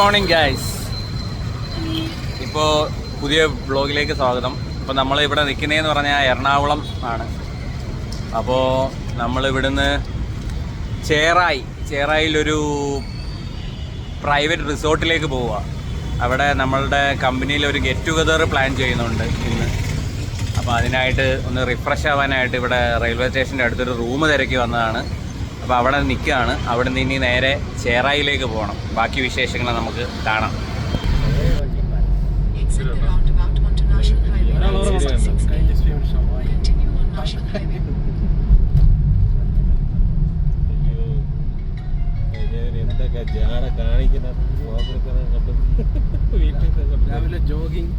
Morning guys. ഇപ്പോൾ പുതിയ വ്ളോഗിലേക്ക് സ്വാഗതം. ഇപ്പോൾ നമ്മളിവിടെ നിൽക്കുന്നതെന്ന് പറഞ്ഞാൽ എറണാകുളം ആണ്. അപ്പോൾ നമ്മളിവിടുന്ന് ചേറായിലൊരു പ്രൈവറ്റ് റിസോർട്ടിലേക്ക് പോവുക. അവിടെ നമ്മളുടെ കമ്പനിയിൽ ഒരു ഗെറ്റ് ടുഗദർ പ്ലാൻ ചെയ്യുന്നുണ്ട് ഇന്ന്. അപ്പോൾ അതിനായിട്ട് ഒന്ന് റിഫ്രഷ് ആവാനായിട്ട് ഇവിടെ റെയിൽവേ സ്റ്റേഷൻ്റെ അടുത്തൊരു റൂം തിരക്കി വന്നതാണ്. അപ്പോൾ അവിടെ നിൽക്കുകയാണ്. അവിടെ നിന്ന് ഇനി നേരെ ചേറായിലേക്ക് പോകണം. ബാക്കി വിശേഷങ്ങൾ നമുക്ക് കാണാം. രാവിലെ ജോഗിങ്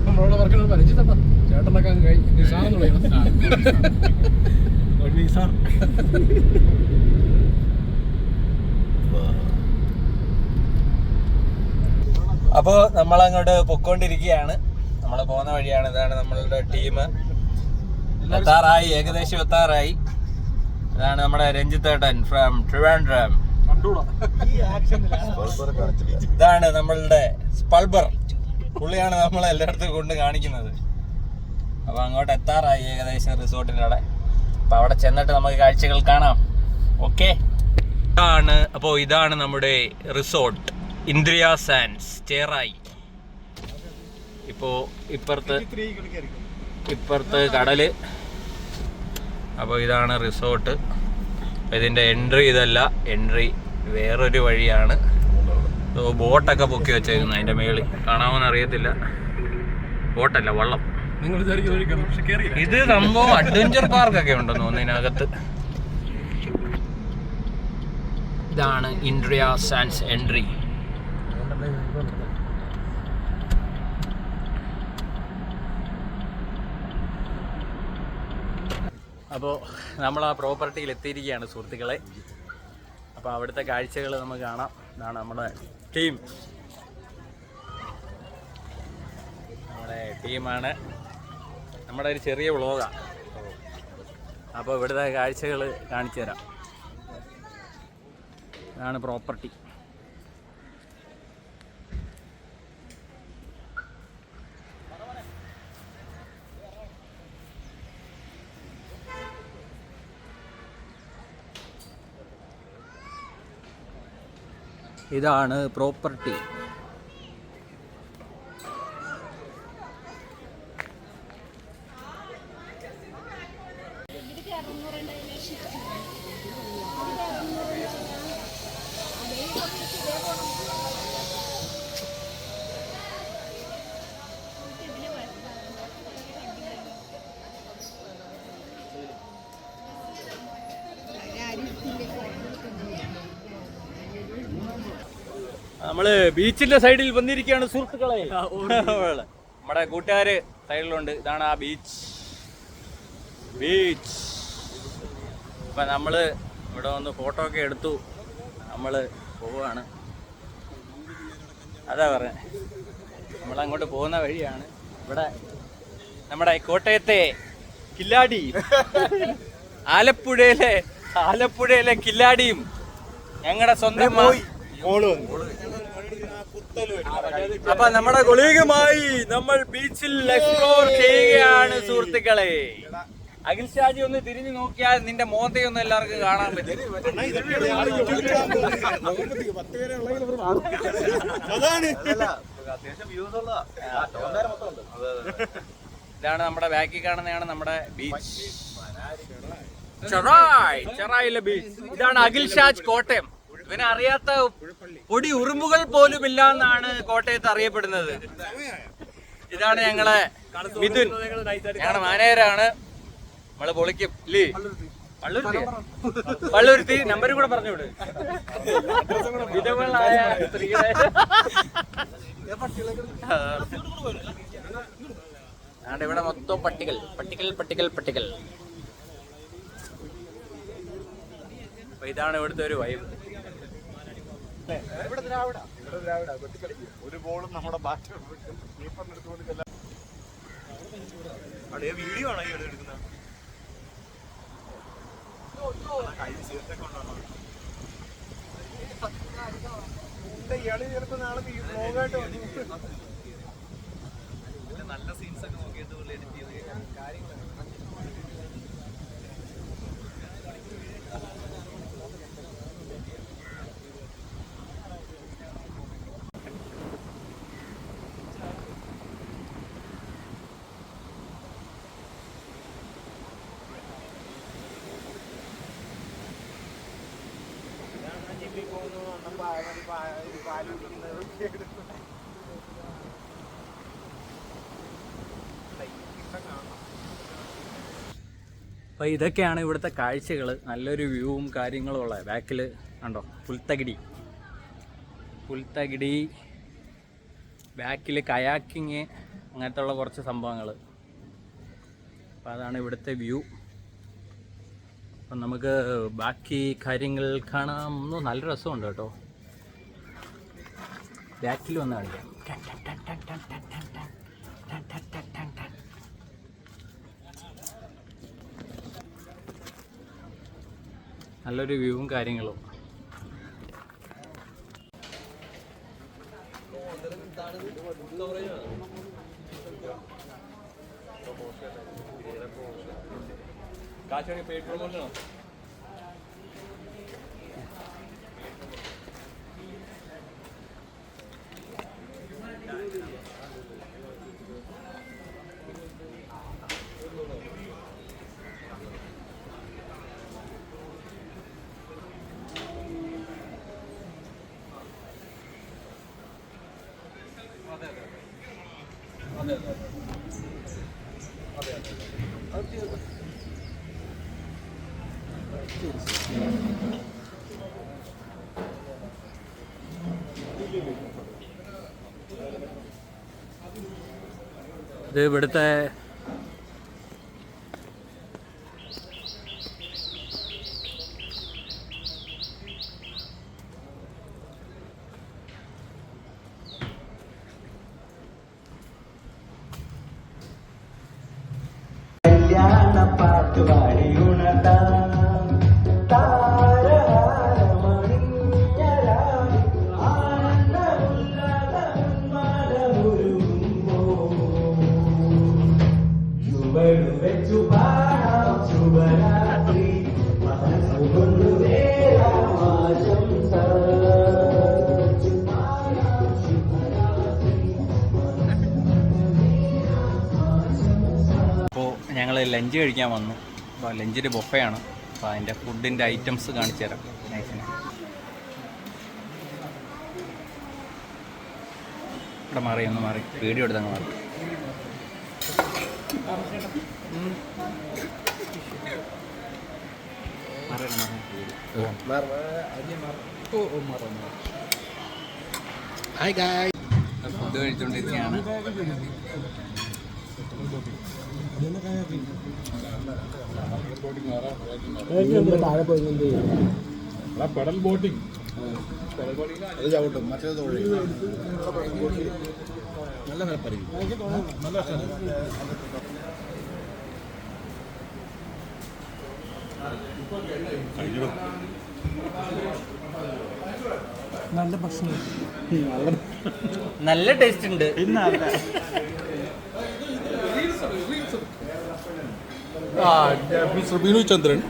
നമ്മളോട് വർക്കുകൾ പരിചിതണ്ട ചേട്ടനൊക്കെ സാർ. അപ്പോൾ നമ്മളങ്ങോട്ട് പൊയ്ക്കൊണ്ടിരിക്കുകയാണ്. നമ്മൾ പോകുന്ന വഴിയാണ്. ഇതാണ് നമ്മളുടെ ടീം. ഏകദേശം എത്താറായി. ഇതാണ് നമ്മുടെ രഞ്ജിത്തേട്ടൻ ഫ്രം ട്രിവാൻഡ്രം. ഇതാണ് നമ്മളുടെ സ്പൾബർ. പുള്ളിയാണ് നമ്മളെ എല്ലായിടത്തും കൊണ്ട് കാണിക്കുന്നത്. അപ്പോൾ അങ്ങോട്ട് എത്താറായി ഏകദേശം റിസോർട്ടിൻ്റെ അവിടെ. അപ്പോൾ അവിടെ ചെന്നിട്ട് നമുക്ക് കാഴ്ചകൾ കാണാം. ഓക്കെ, ഇതാണ് നമ്മുടെ റിസോർട്ട് ഇന്ദ്രിയ സാൻഡ്സ് ചേറായി. ഇപ്പോൾ ഇപ്പുറത്ത് കടല്. അപ്പോൾ ഇതാണ് റിസോർട്ട്. ഇതിൻ്റെ എൻട്രി ഇതല്ല, എൻട്രി വേറൊരു വഴിയാണ്. ബോട്ടൊക്കെ പൊക്കി വെച്ചേക്കുന്നത് അതിൻ്റെ മേളിൽ. കാണാമെന്ന് അറിയത്തില്ല. ബോട്ടല്ല, വള്ളം. ഇത് സംഭവം അഡ്വഞ്ചർ പാർക്കൊക്കെ ഉണ്ടെന്ന് തോന്നുന്നു ഇതിനകത്ത്. ഇതാണ് ഇൻഡ്രിയ സാൻഡ്സ് എൻട്രി. അപ്പോൾ നമ്മൾ ആ പ്രോപ്പർട്ടിയിൽ എത്തിയിരിക്കുകയാണ് സുഹൃത്തുക്കളെ. അപ്പോൾ അവിടുത്തെ കാഴ്ചകൾ നമുക്ക് കാണാം. ഇതാണ് നമ്മുടെ ടീമാണ്. നമ്മുടെ ഒരു ചെറിയ വ്ളോഗാണ്. അപ്പോൾ ഇവിടുത്തെ കാഴ്ചകൾ കാണിച്ചു തരാം. ഇതാണ് പ്രോപ്പർട്ടി. ഇതാണ് പ്രോപ്പർട്ടി. നമ്മള് ബീച്ചിന്റെ സൈഡിൽ വന്നിരിക്കുകയാണ് സുഹൃത്തുക്കളെ. നമ്മുടെ കൂട്ടുകാര് സൈഡിലുണ്ട്. ഇതാണ് ആ ബീച്ച്. അപ്പൊ നമ്മള് ഇവിടെ വന്ന് ഫോട്ടോ ഒക്കെ എടുത്തു. നമ്മള് പോവാണ്. അതാ പറഞ്ഞ നമ്മളങ്ങോട്ട് പോകുന്ന വഴിയാണ്. ഇവിടെ നമ്മുടെ കോട്ടയത്തെ കില്ലാടി, ആലപ്പുഴയിലെ കില്ലാടിയും ഞങ്ങളുടെ സ്വന്തം അപ്പൊ നമ്മുടെ കൊളീഗുമായി നമ്മൾ ബീച്ചിൽ എക്സ്പ്ലോർ ചെയ്യുകയാണ് സുഹൃത്തുക്കളെ. അഖിൽ ഷാജി ഒന്ന് തിരിഞ്ഞു നോക്കിയാൽ നിന്റെ മോന്തയൊന്നും എല്ലാവർക്കും കാണാൻ പറ്റും. ഇതാണ് നമ്മുടെ ബാക്കിൽ കാണുന്നതാണ് നമ്മുടെ ബീച്ച്, ചെറായിലെ ബീച്ച്. ഇതാണ് അഖിൽ ഷാജ് കോട്ടയം. ഇവനെ അറിയാത്ത പൊടി ഉറുമ്പുകൾ പോലും ഇല്ല എന്നാണ് കോട്ടയത്ത് അറിയപ്പെടുന്നത്. ഇതാണ് ഞങ്ങളെ മിഥുൻ, ഞങ്ങളുടെ മാനേജരാണ്. നമ്മള് പൊളിക്കും ഇല്ലേ? പള്ളുരുത്തി നമ്പരും കൂടെ പറഞ്ഞുവിട്. വിധവകളായ സ്ത്രീകളെ ഇവിടെ മൊത്തം പട്ടികൾ. അപ്പൊ ഇതാണ് ഇവിടുത്തെ ഒരു വൈബ്. ഒരു ബോളും നമ്മുടെ ബാറ്റ് വീഡിയോ ആണ് എടുക്കുന്നത്. നല്ല സീൻസ് ഒക്കെ നോക്കിയിട്ട് എഡിറ്റ് ചെയ്ത് കാര്യങ്ങൾ. അപ്പോൾ ഇതൊക്കെയാണ് ഇവിടുത്തെ കാഴ്ചകൾ. നല്ലൊരു വ്യൂവും കാര്യങ്ങളും ഉള്ളത്. ബാക്കിൽ കണ്ടോ പുൽത്തകിടി, ബാക്കിൽ കയാക്കിങ്, അങ്ങനത്തെ ഉള്ള കുറച്ച് സംഭവങ്ങൾ. അപ്പോൾ അതാണ് ഇവിടുത്തെ വ്യൂ. അപ്പം നമുക്ക് ബാക്കി കാര്യങ്ങൾ കാണാം. നല്ല രസമുണ്ട് കേട്ടോ. ബാക്കിൽ വന്ന് കാണിക്കാം. നല്ലൊരു വ്യൂവും കാര്യങ്ങളും. ഇത് ഇവിടുത്തെ ഞങ്ങൾ ലഞ്ച് കഴിക്കാൻ വന്നു. അപ്പോൾ ലഞ്ചിൻ്റെ ബൊഫയാണ്. അപ്പോൾ അതിൻ്റെ ഫുഡിൻ്റെ ഐറ്റംസ് കാണിച്ചു തരാം. നൈസിന് ഇവിടെ ഒന്ന് മാറി വീഡിയോ എടുത്തങ്ങ് മാറി. ഫുഡ് കഴിച്ചുകൊണ്ടിരിക്കുകയാണ്. പെഡൽ ബോട്ടിംഗ് അത് ചവിട്ടും, മറ്റേത് നല്ല നല്ല ഭക്ഷണം, നല്ല ടേസ്റ്റ് ഉണ്ട്. മിസ്റ്റർ ബിനു ചന്ദ്രൻ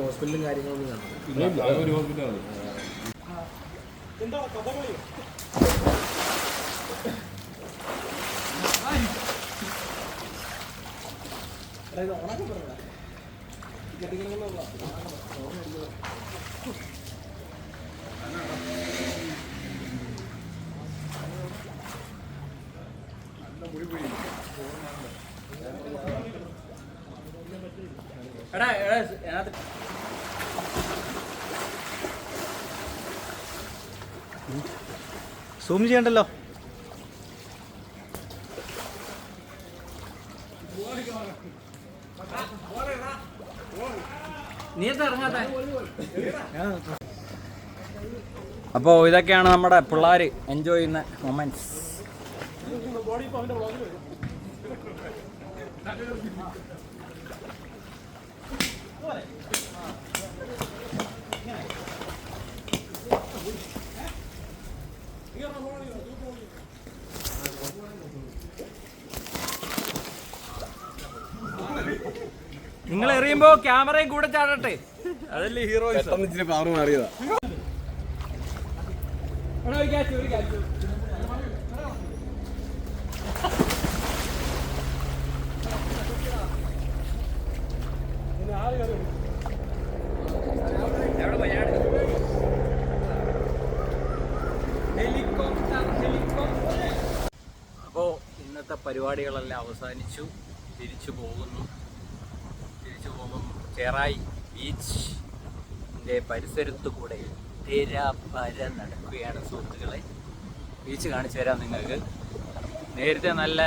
ഹോസ്പിറ്റലും കാര്യങ്ങളൊന്നും സൂം ചെയ്യണ്ടല്ലോ. അപ്പോൾ ഇതൊക്കെയാണ് നമ്മുടെ പിള്ളേർ എൻജോയ് ചെയ്യുന്ന മൊമെന്റ്സ്. നിങ്ങൾ എറിയുമ്പോ ക്യാമറയും കൂടെ ചാടട്ടെ, അതല്ലേ ഹീറോ. ഇച്ചിരി പവർ മാറിയതാ. അപ്പോൾ ഇന്നത്തെ പരിപാടികളെല്ലാം അവസാനിച്ചു. തിരിച്ചു പോകുന്നു. തിരിച്ചു പോകുമ്പം ചെറായി ബീച്ചിൻ്റെ പരിസരത്തു കൂടെ തിരപ്പര നടക്കുകയാണ് സുഹൃത്തുക്കളെ. ബീച്ച് കാണിച്ചു തരാം നിങ്ങൾക്ക്. നേരത്തെ നല്ല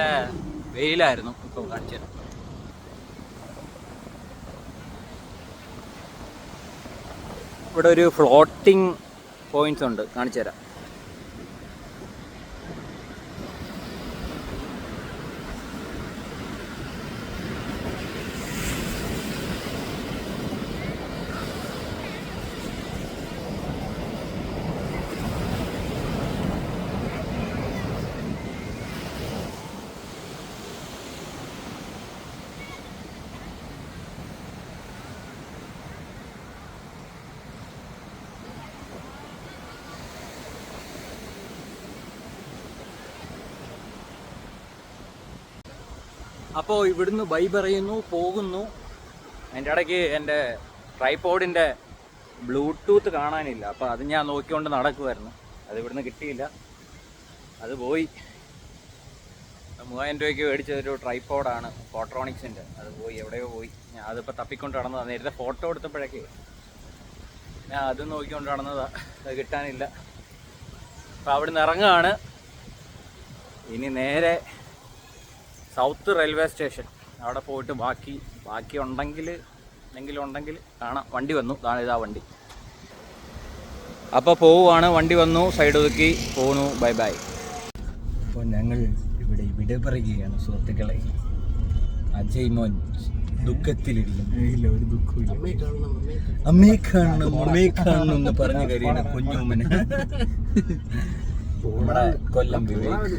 വെയിലായിരുന്നു, ഇപ്പോൾ കാണിച്ചു തരാം. ഇവിടെ ഒരു ഫ്ലോട്ടിംഗ് പോയിന്റ്സ് ഉണ്ട്, കാണിച്ചു തരാം. അപ്പോൾ ഇവിടുന്ന് ബൈ പറയുന്നു, പോകുന്നു. അതിൻ്റെ ഇടയ്ക്ക് എൻ്റെ ട്രൈപോഡിൻ്റെ ബ്ലൂടൂത്ത് കാണാനില്ല. അപ്പോൾ അത് ഞാൻ നോക്കിക്കൊണ്ട് നടക്കുമായിരുന്നു. അത് ഇവിടുന്ന് കിട്ടിയില്ല, അത് പോയി. 3000 രൂപയ്ക്ക് മേടിച്ചൊരു ട്രൈപോഡാണ് ഫോട്ടോണിക്സിൻ്റെ. അത് പോയി, എവിടെയോ പോയി. ഞാൻ അതിപ്പോൾ തപ്പിക്കൊണ്ട് നടന്നതാണ്. നേരത്തെ ഫോട്ടോ എടുത്തപ്പോഴൊക്കെ ഞാൻ അതും നോക്കിക്കൊണ്ട് നടന്നതാണ്, അത് കിട്ടാനില്ല. അപ്പോൾ അവിടുന്ന് ഇറങ്ങുകയാണ്. ഇനി നേരെ സൗത്ത് റെയിൽവേ സ്റ്റേഷൻ, അവിടെ പോയിട്ട് ബാക്കി ഉണ്ടെങ്കിൽ കാണാം. വണ്ടി വന്നു, ഇതാ വണ്ടി. അപ്പോൾ പോവുകയാണ്. വണ്ടി വന്നു, സൈഡ് ഒതുക്കി പോകുന്നു. Bye bye. അപ്പോൾ ഞങ്ങൾ ഇവിടെ പറയുകയാണ് സുഹൃത്തുക്കളെ. അജയ് മോൻ ദുഃഖത്തിലിരിക്കുന്നു. ഒരു ദുഃഖമില്ല. അമ്മയെ കാണണം എന്ന് പറഞ്ഞു കഴിയുന്ന കുഞ്ഞുമ്മന്. നമ്മുടെ കൊല്ലം വിവേക്,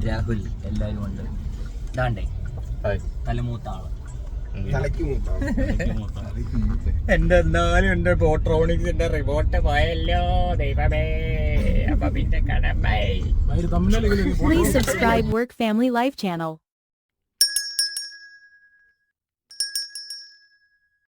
രാഹുൽ എല്ലാവരും ഉണ്ട്. ദാണ്ടേ തലമൂത്ത ആള്, എന്റെ ബോട്രോണിക്സിന്റെ റിമോട്ട് പോയല്ലോ ദൈവമേ. അപ്പൊ പിന്നെ കടമേ. Please subscribe Work Family Life channel.